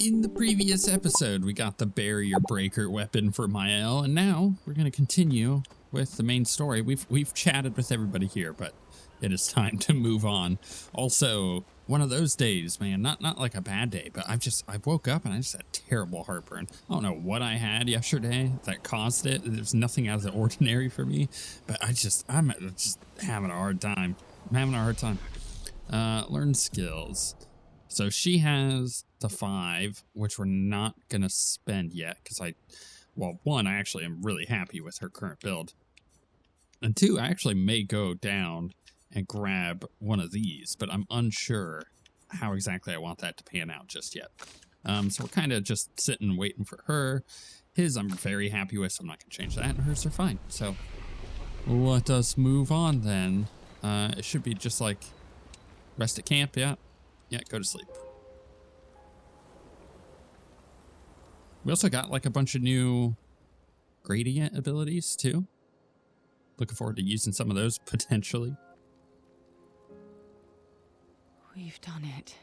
In the previous episode, we got the barrier breaker weapon for Mael, and now we're going to continue with the main story. We've chatted with everybody here, but it is time to move on. Also, one of those days, man, not like a bad day, but I woke up and I just had terrible heartburn. I don't know what I had yesterday that caused it. There's nothing out of the ordinary for me, but I'm just having a hard time. I'm having a hard time. Learn skills. So she has the 5, which we're not going to spend yet because one, I actually am really happy with her current build. And 2, I actually may go down and grab one of these, but I'm unsure how exactly I want that to pan out just yet. So we're kind of just sitting waiting for her. His I'm very happy with, so I'm not going to change that, and hers are fine. So let us move on then. It should be just like rest at camp, yeah, go to sleep. We also got like a bunch of new gradient abilities too. Looking forward to using some of those potentially. We've done it.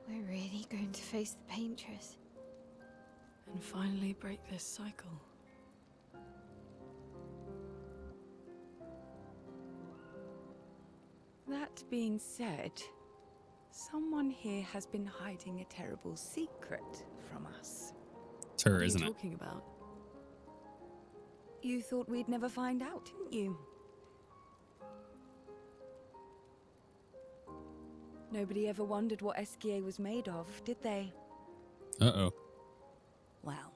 We're really going to face the Paintress. And finally break this cycle. That being said, someone here has been hiding a terrible secret from us. It's her, What are isn't you it? talking about? You thought we'd never find out, didn't you? Nobody ever wondered what OSWguild was made of, did they? Uh-oh. Well,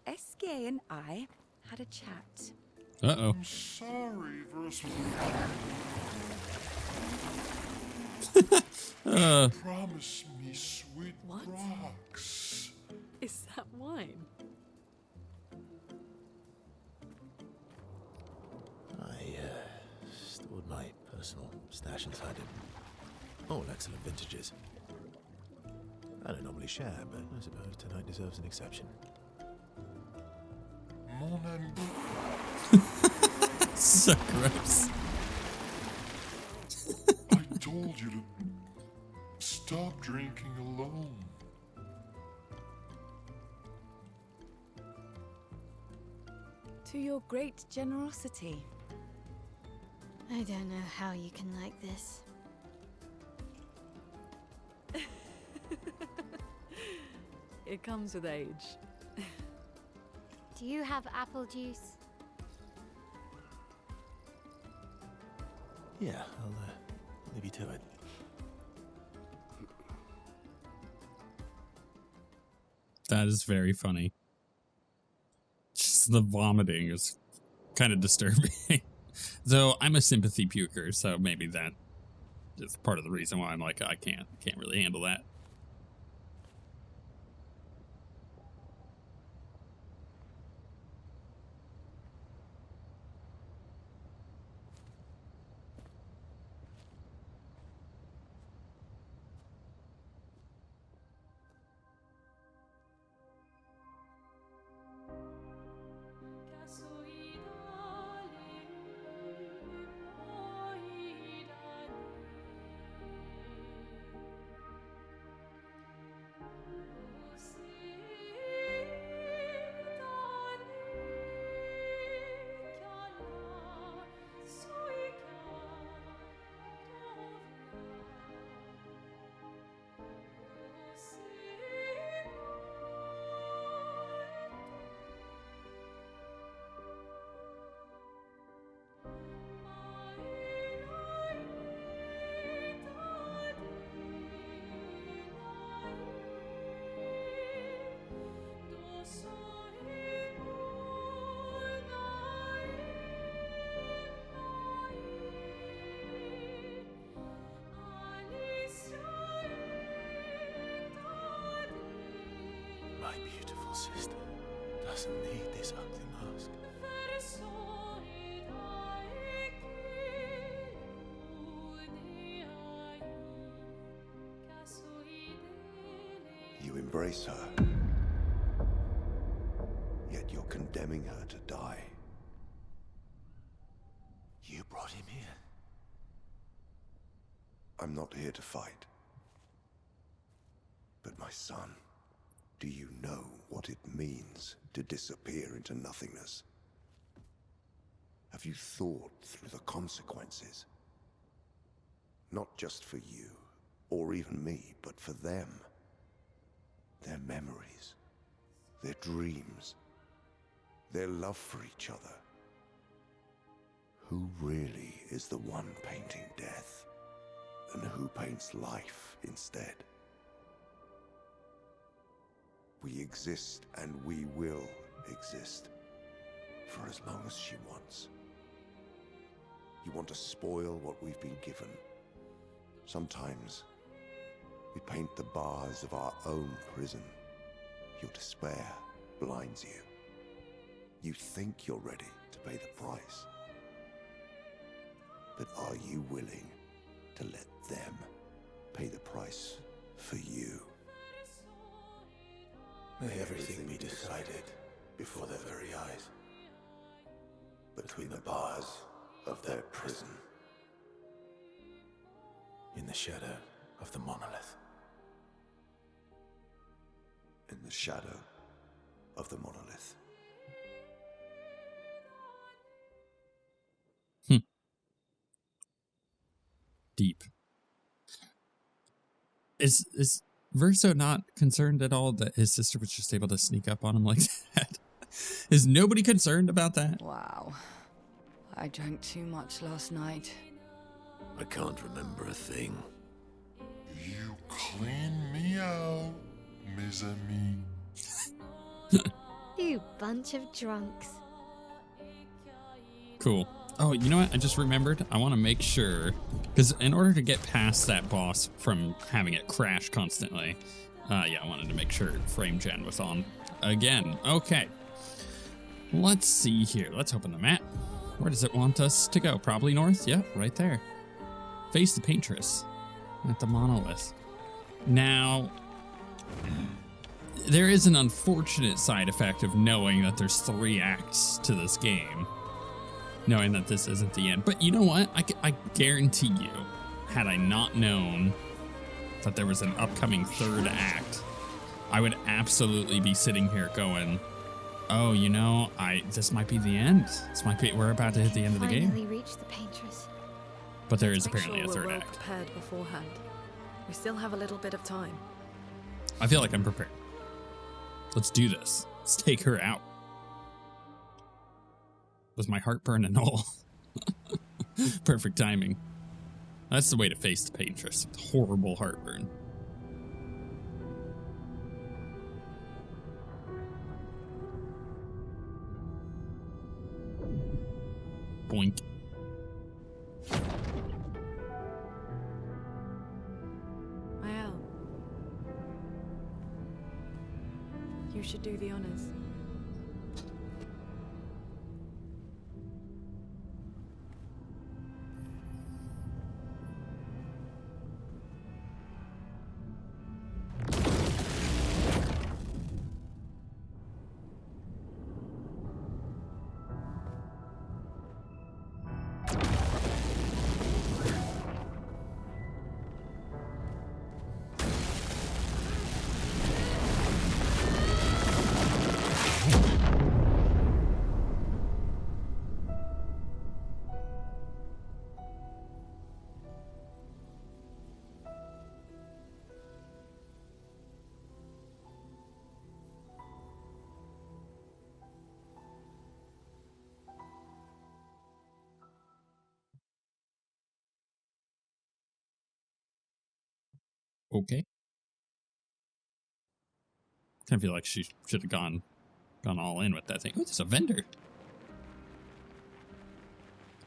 OSWguild and I had a chat. Uh-oh. I'm sorry, Versa. Promise me sweet What? rocks. Is that wine? I stored my personal stash inside it. All excellent vintages. I don't normally share, but I suppose tonight deserves an exception. Mon ami. So gross. I told you to stop drinking alone. To your great generosity. I don't know how you can like this. It comes with age. Do you have apple juice? Yeah, I'll leave you to it. That is very funny. Just the vomiting is kind of disturbing. Though I'm a sympathy puker, so maybe that is part of the reason why I'm like, I can't really handle that. My beautiful sister doesn't need this ugly mask. You embrace her, yet you're condemning her to die. You brought him here. I'm not here to fight. son, do you know what it means to disappear into nothingness? Have you thought through the consequences? Not just for you, or even me, but for them. Their memories, their dreams, their love for each other. Who really is the one painting death? And who paints life instead? We exist and we will exist for as long as she wants. You want to spoil what we've been given. Sometimes we paint the bars of our own prison. Your despair blinds you. You think you're ready to pay the price. But are you willing to let them pay the price for you? May everything be decided before their very eyes. Between the bars of their prison. In the shadow of the Monolith. In the shadow of the Monolith. Deep. Is Verso not concerned at all that his sister was just able to sneak up on him like that? Is nobody concerned about that? Wow. I drank too much last night. I can't remember a thing. You clean me out, mes amis. You bunch of drunks. Cool. Oh, you know what? I just remembered. I want to make sure, because in order to get past that boss from having it crash constantly, yeah, I wanted to make sure frame gen was on again. Okay. Let's see here. Let's open the map. Where does it want us to go? Probably north? Yep, right there. Face the Paintress at the Monolith. Now, there is an unfortunate side effect of knowing that there's 3 acts to this game. Knowing that this isn't the end. But you know what? I guarantee you, had I not known that there was an upcoming 3rd act, I would absolutely be sitting here going, oh, you know, this might be the end. This might be, we're about to hit the end of the game. Finally reached the Paintress. But there is Make apparently sure a 3rd we're well act. prepared beforehand. We still have a little bit of time. I feel like I'm prepared. Let's do this. Let's take her out. Was my heartburn and all? Perfect timing. That's the way to face the Paintress. Horrible heartburn. Boink. Mael, you should do the honors. Okay. I feel like she should have gone all in with that thing. Oh, there's a vendor.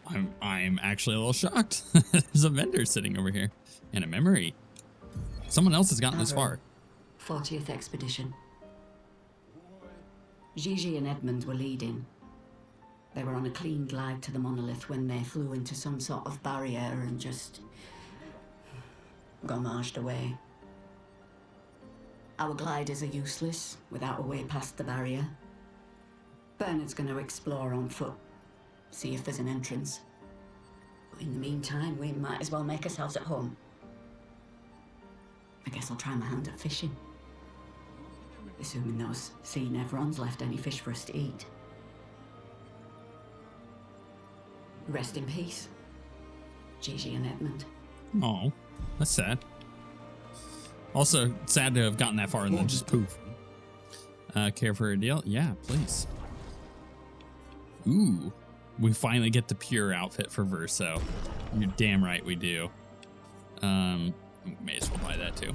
I'm actually a little shocked. There's a vendor sitting over here. And a memory. Someone else has gotten this far. 40th Expedition. Gigi and Edmund were leading. They were on a clean glide to the Monolith when they flew into some sort of barrier and just gommaged away. Our gliders are useless without a way past the barrier. Bernard's going to explore on foot, see if there's an entrance. But in the meantime, we might as well make ourselves at home. I guess I'll try my hand at fishing. Assuming those sea nevrons left any fish for us to eat. Rest in peace, Gigi and Edmund. Oh, that's sad. Also, sad to have gotten that far and then just poof. Care for a deal? Yeah, please. Ooh, we finally get the pure outfit for Verso. You're damn right we do. May as well buy that too.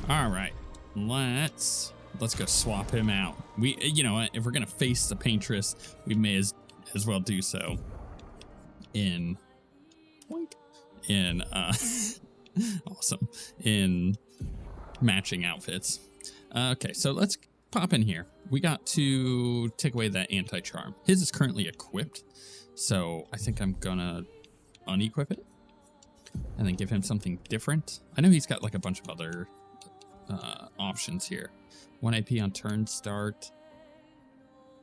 All right, let's go swap him out. We, you know what? If we're gonna face the Paintress, we may as well do so in awesome, in matching outfits. Okay, so let's pop in here. We got to take away that anti-charm. His is currently equipped, so I think I'm gonna unequip it and then give him something different. I know he's got like a bunch of other options here. 1 AP on turn start,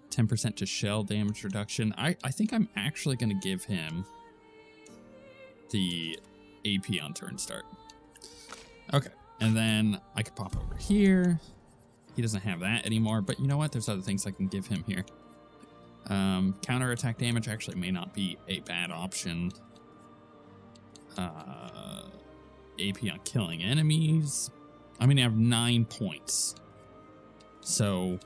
10% to shell damage reduction. I think I'm actually gonna give him the AP on turn start. Okay, and then I could pop over here. He doesn't have that anymore, but you know what? There's other things I can give him here. Counter attack damage actually may not be a bad option. AP on killing enemies. I mean, I have 9 points. So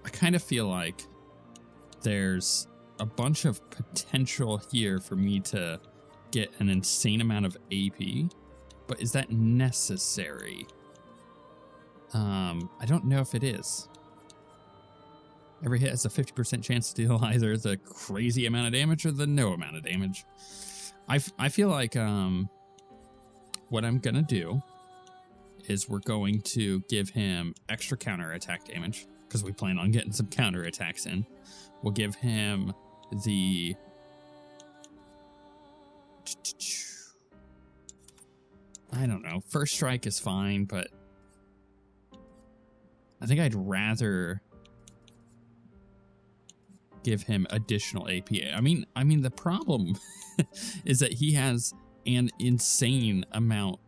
I kind of feel like there's a bunch of potential here for me to get an insane amount of AP, but is that necessary? I don't know if it is. Every hit has a 50% chance to deal either the crazy amount of damage or the no amount of damage. I feel like what I'm gonna do is we're going to give him extra counter attack damage because we plan on getting some counter attacks in. We'll give him the I don't know. First strike is fine, but I think I'd rather give him additional AP. I mean the problem is that he has an insane amount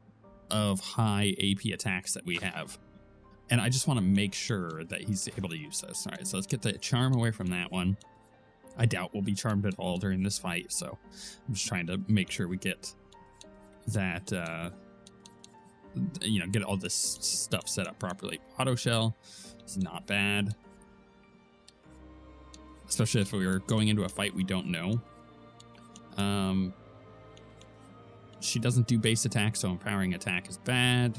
of high AP attacks that we have. And I just want to make sure that he's able to use this. All right, so let's get the charm away from that one. I doubt we'll be charmed at all during this fight, so I'm just trying to make sure we get that, you know, get all this stuff set up properly. Auto shell is not bad, especially if we were going into a fight we don't know. She doesn't do base attack, so empowering attack is bad.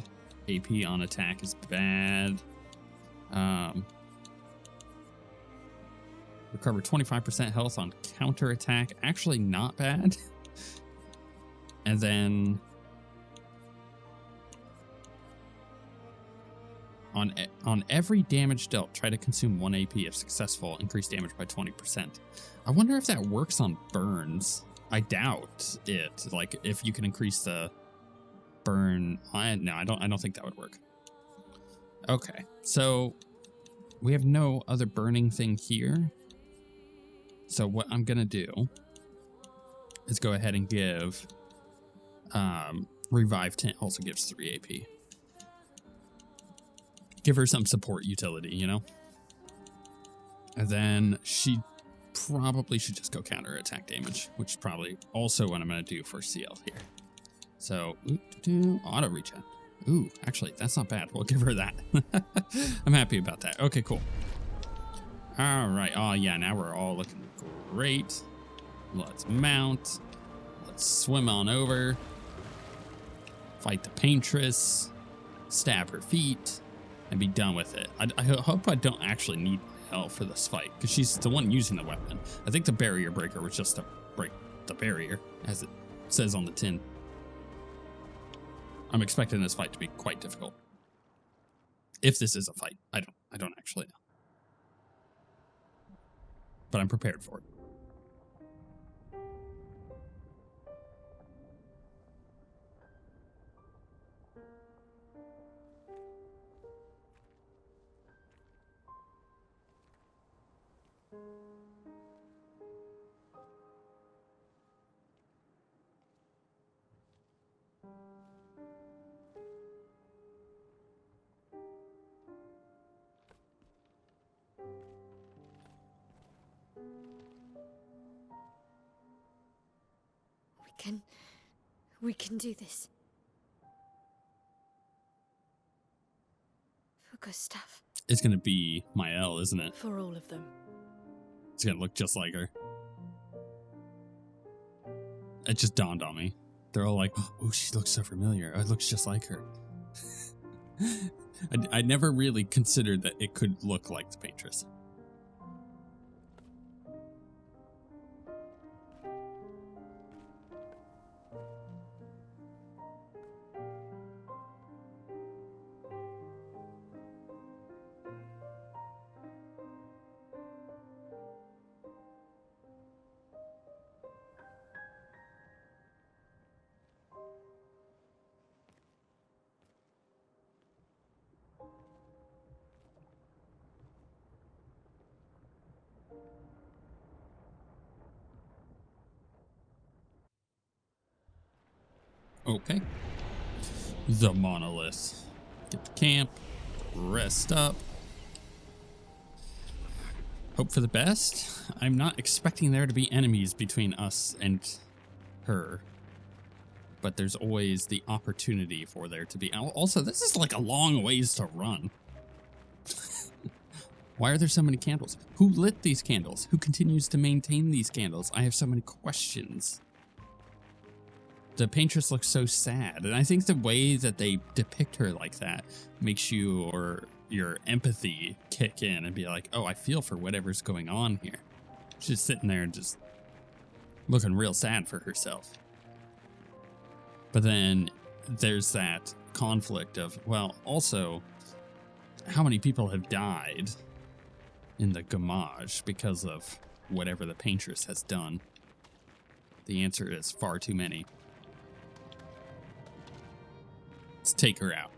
AP on attack is bad. Recover 25% health on counter attack. Actually not bad. And then on every damage dealt, try to consume 1 AP. If successful, increase damage by 20%. I wonder if that works on burns. I doubt it. Like if you can increase the burn. No, I don't think that would work. Okay, so we have no other burning thing here. So what I'm gonna do is go ahead and give Revive 10 also gives 3 AP. Give her some support utility, you know? And then she probably should just go counter attack damage, which is probably also what I'm gonna do for CL here. So auto regen. Ooh, actually, that's not bad. We'll give her that. I'm happy about that. Okay, cool. All right. Oh, yeah, now we're all looking great. Let's mount. Let's swim on over. Fight the Paintress. Stab her feet. And be done with it. I hope I don't actually need my health for this fight, because she's the one using the weapon. I think the barrier breaker was just to break the barrier, as it says on the tin. I'm expecting this fight to be quite difficult. If this is a fight, I don't actually know. But I'm prepared for it. We can do this. For Gustav. It's gonna be Mael, isn't it? For all of them. It's gonna look just like her. It just dawned on me. They're all like, oh, she looks so familiar. It looks just like her. I never really considered that it could look like the Paintress. Okay. The Monolith. Get to camp. Rest up. Hope for the best. I'm not expecting there to be enemies between us and her. But there's always the opportunity for there to be. Also, this is like a long ways to run. Why are there so many candles? Who lit these candles? Who continues to maintain these candles? I have so many questions. The Paintress looks so sad, and I think the way that they depict her like that makes you or your empathy kick in and be like, oh, I feel for whatever's going on here. She's sitting there and just looking real sad for herself. But then there's that conflict of, well, also, how many people have died in the Gamage because of whatever the Paintress has done? The answer is far too many. Let's take her out.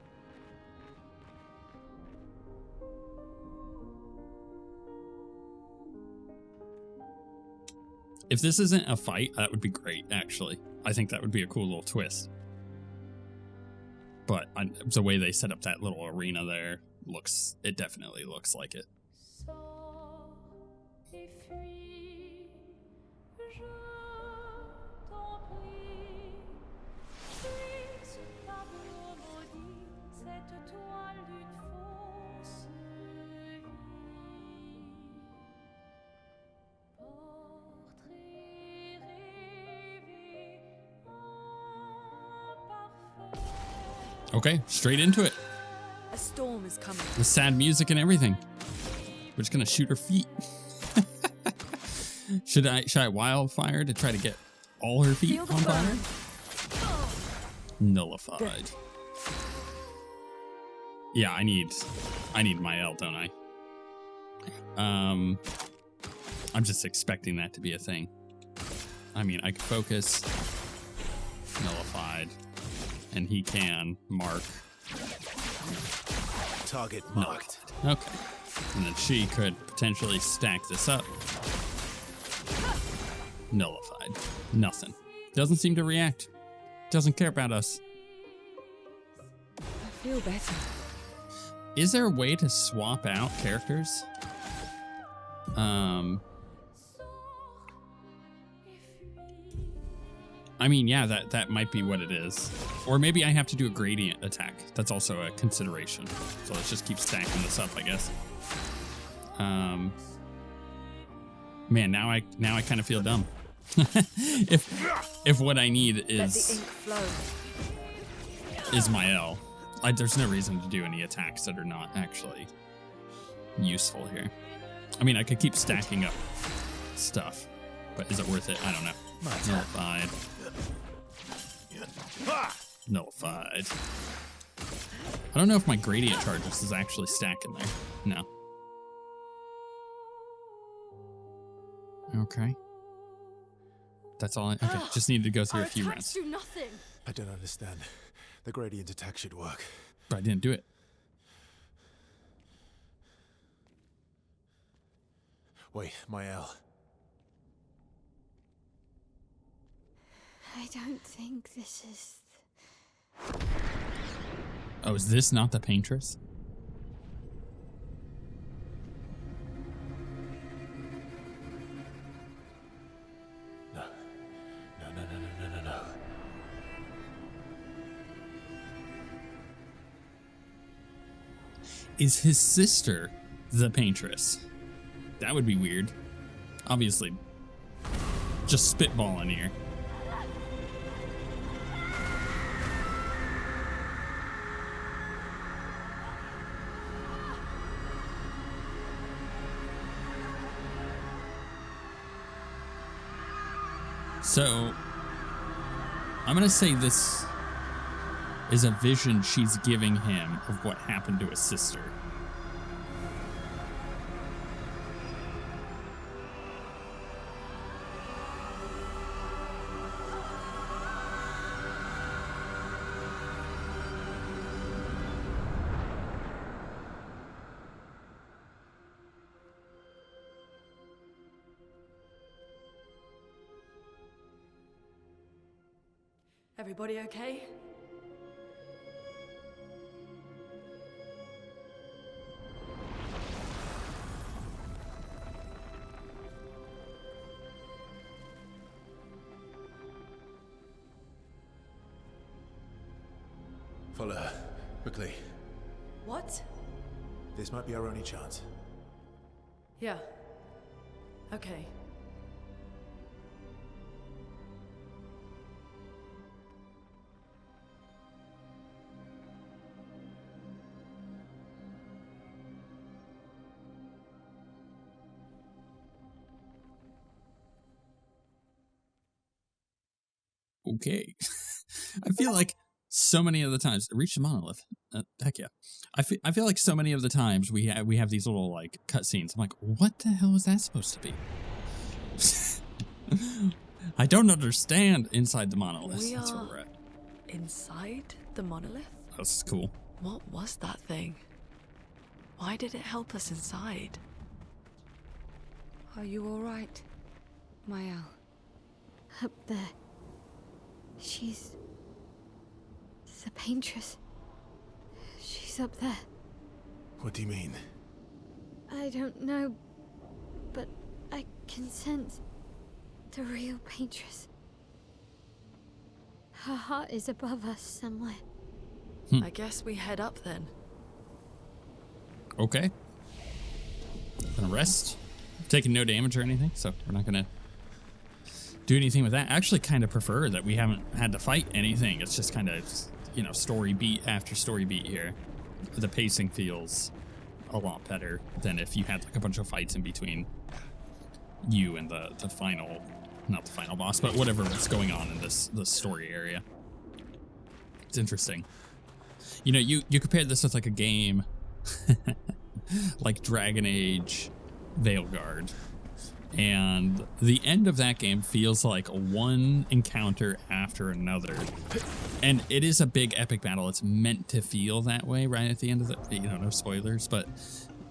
If this isn't a fight, that would be great, actually. I think that would be a cool little twist. But the way they set up that little arena there, it definitely looks like it. Okay, straight into it. A storm is coming. With sad music and everything. We're just gonna shoot her feet. Should I wildfire to try to get all her feet on fire? Nullified. Yeah, I need Mael, don't I? I'm just expecting that to be a thing. I mean, I can focus. Nullified. And he can mark. Target marked. Okay. And then she could potentially stack this up. Nullified. Nothing. Doesn't seem to react. Doesn't care about us. I feel better. Is there a way to swap out characters? I mean, yeah, that might be what it is. Or maybe I have to do a gradient attack. That's also a consideration. So let's just keep stacking this up, I guess. Man, now I kind of feel dumb. if what I need is Mael, there's no reason to do any attacks that are not actually useful here. I mean, I could keep stacking up stuff, but is it worth it? I don't know. Nullified. Nullified. I don't know if my gradient charges is actually stacking there. No. Okay. That's all okay, just needed to go through a few rounds. Do nothing. I don't understand. The gradient attack should work. But I didn't do it. Wait, Mael. I don't think this is... Oh, is this not the Paintress? No. No. Is his sister the Paintress? That would be weird. Obviously, just spitballing here. So, I'm going to say this is a vision she's giving him of what happened to his sister. Everybody okay? Follow her. Quickly. What? This might be our only chance. Yeah. Okay. Okay. I feel like so many of the times, reach the monolith. Heck yeah. I feel like so many of the times we have these little like cutscenes. I'm like, what the hell is that supposed to be? I don't understand inside the monolith. That's where we're at. Inside the monolith? That's cool. What was that thing? Why did it help us inside? Are you all right, Mael? Up there. She's the Paintress. She's up there. What do you mean? I don't know, but I can sense the real Paintress. Her heart is above us somewhere. I guess we head up then. Okay. Gonna rest. Taking no damage or anything, so we're not gonna do anything with that. I actually kind of prefer that we haven't had to fight anything. It's just kind of, you know, story beat after story beat here. The pacing feels a lot better than if you had like a bunch of fights in between you and the final, not the final boss, but whatever was going on in this story area. It's interesting. You know, you compare this with like a game like Dragon Age Veilguard, and the end of that game feels like one encounter after another, and it is a big epic battle. It's meant to feel that way right at the end of the, you know, no spoilers, but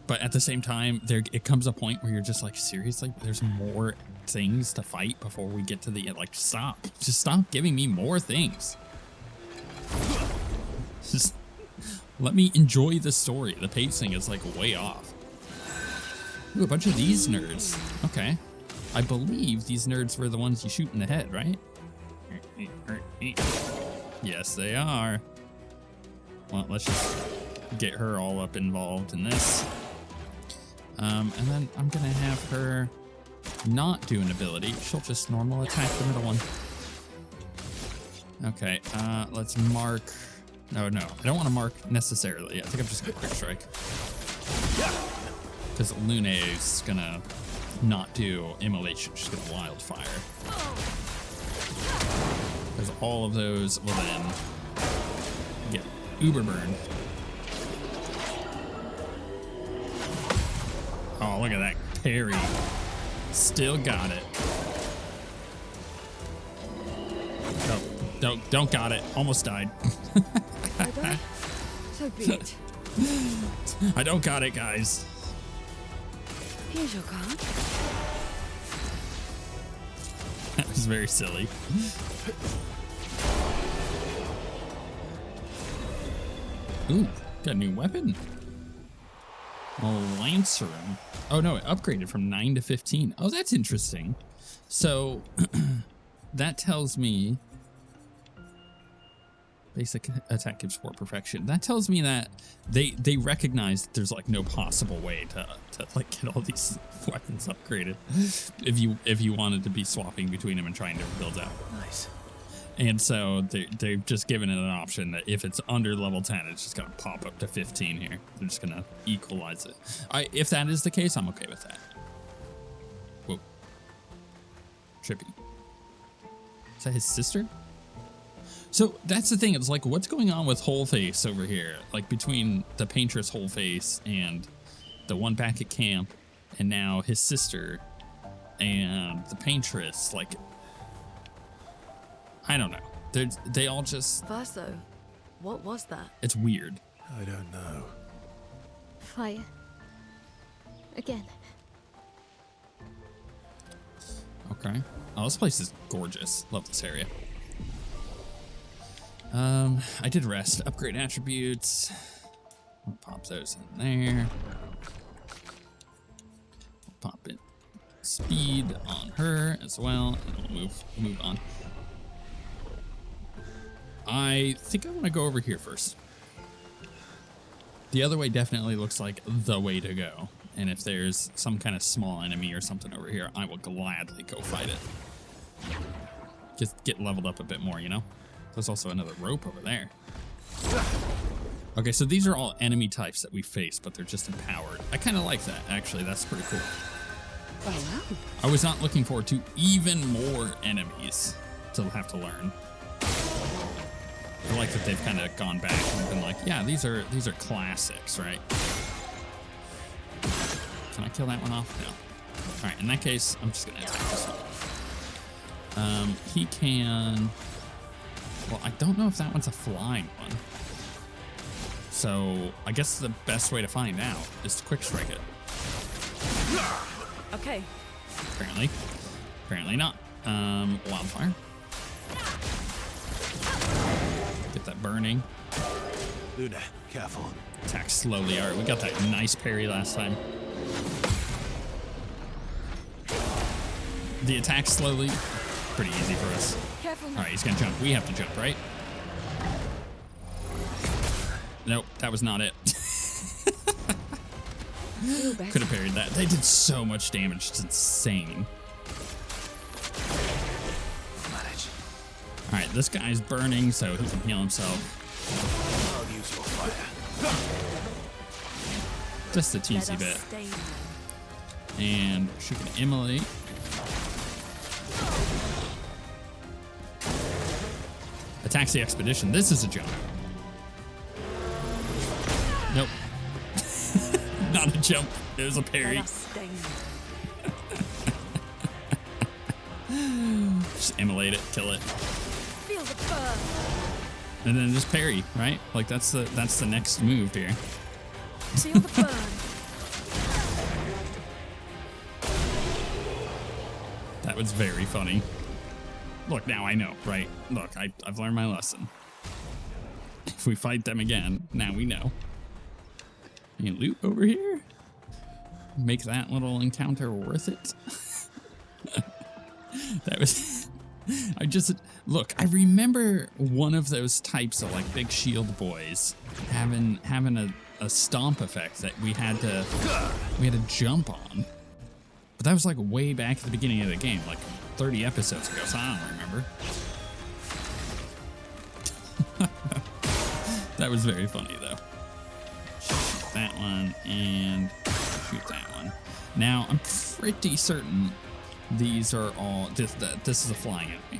at the same time it comes a point where you're just like, seriously, there's more things to fight before we get to the end. Like, just stop giving me more things. Just let me enjoy the story. The pacing is like way off. Ooh, a bunch of these nerds. Okay. I believe these nerds were the ones you shoot in the head, right? Yes, they are. Well, let's just get her all up involved in this. And then I'm gonna have her not do an ability. She'll just normal attack the middle one. Okay, let's mark. No, I don't want to mark necessarily. I think I'm just gonna quick strike. Because Lune is gonna not do immolation, she's gonna wildfire. Because all of those will then get uber burned. Oh, look at that parry. Still got it. Oh, don't got it. Almost died. So be it. I don't got it, guys. Here's your card. That was very silly. Ooh, got a new weapon. A Lancer. Oh no, it upgraded from 9 to 15. Oh, that's interesting. So that tells me Basic attack gives 4 perfection. That tells me that they recognize that there's like no possible way to like get all these weapons upgraded if you wanted to be swapping between them and trying different builds out. Nice. And so they've just given it an option that if it's under level 10, it's just going to pop up to 15 here. They're just going to equalize it. If that is the case, I'm okay with that. Whoa. Trippy. Is that his sister? So that's the thing. It's like, what's going on with Wholeface over here? Like between the Paintress Wholeface and the one back at camp, and now his sister and the Paintress, like, I don't know. They all just... Verso, what was that? It's weird. I don't know. Fire. Again. Okay. Oh, this place is gorgeous. Love this area. I did rest. Upgrade attributes. We'll pop those in there. We'll pop in speed on her as well, and we'll move on. I think I want to go over here first. The other way definitely looks like the way to go. And if there's some kind of small enemy or something over here, I will gladly go fight it. Just get leveled up a bit more, you know? There's also another rope over there. Okay, so these are all enemy types that we face, but they're just empowered. I kind of like that, actually. That's pretty cool. I was not looking forward to even more enemies to have to learn. I like that they've kind of gone back and been like, yeah, these are classics, right? Can I kill that one off? No. All right, in that case, I'm just gonna attack this one. He can... Well, I don't know if that one's a flying one. So I guess the best way to find out is to quick strike it. Okay. Apparently not. Wildfire. Get that burning. Luna, careful. Attack slowly. All right, we got that nice parry last time. The attack slowly. Pretty easy for us. Careful. All right, he's gonna jump. We have to jump, right? Nope, that was not it. Could have parried that. They did so much damage. It's insane. Manage. All right, this guy's burning, so he can heal himself. I'll use your fire. Just a teensy bit. And she can immolate. Attacks the expedition. This is a jump. Nope. Not a jump. It was a parry. Just immolate it, kill it. Feel the burn. And then just parry, right? Like that's the next move here. Feel the burn. That was very funny. Look, now I know, right? Look, I've learned my lesson. If we fight them again, now we know. You can loot over here. Make that little encounter worth it. That was... Look, I remember one of those types of like big shield boys having a stomp effect that we had to jump on. But that was like way back at the beginning of the game, like 30 episodes ago, so I don't remember. That was very funny though. Shoot that one and shoot that one. Now I'm pretty certain these are all, this is a flying enemy.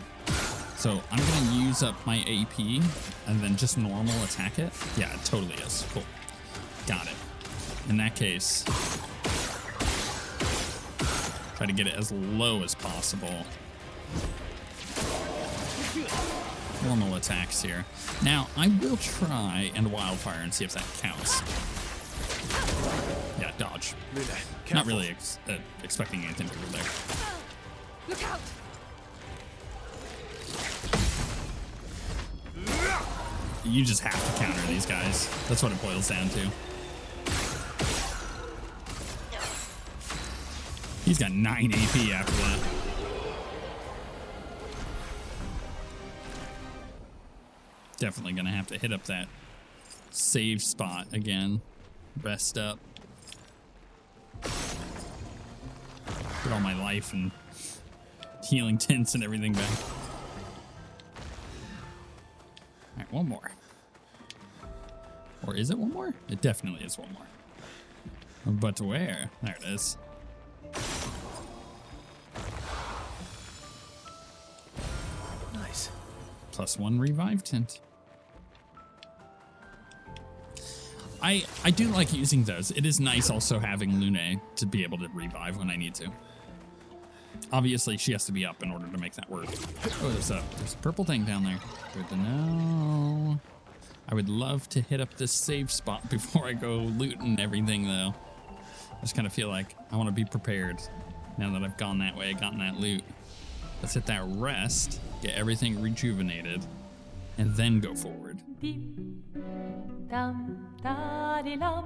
So I'm gonna use up my AP and then just normal attack it. Yeah, it totally is. Cool. Got it. In that case, try to get it as low as possible. Normal attacks here. Now, I will try and wildfire and see if that counts. Yeah, dodge. Luna, Not really expecting anything over there. Look out. You just have to counter these guys. That's what it boils down to. He's got 9 AP after that. Definitely gonna have to hit up that save spot again. Rest up. Get all my life and healing tints and everything back. Alright, one more. Or is it one more? It definitely is one more. But where? There it is. Nice. +1 revive tint. I do like using those. It is nice also having Lune to be able to revive when I need to. Obviously, she has to be up in order to make that work. Oh, there's a purple thing down there. Good to know. I would love to hit up this save spot before I go looting everything, though. I just kind of feel like I want to be prepared now that I've gone that way, gotten that loot. Let's hit that rest, get everything rejuvenated, and then go forward. Dam, da, di, lam,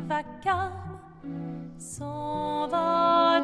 vacarme, s'envole.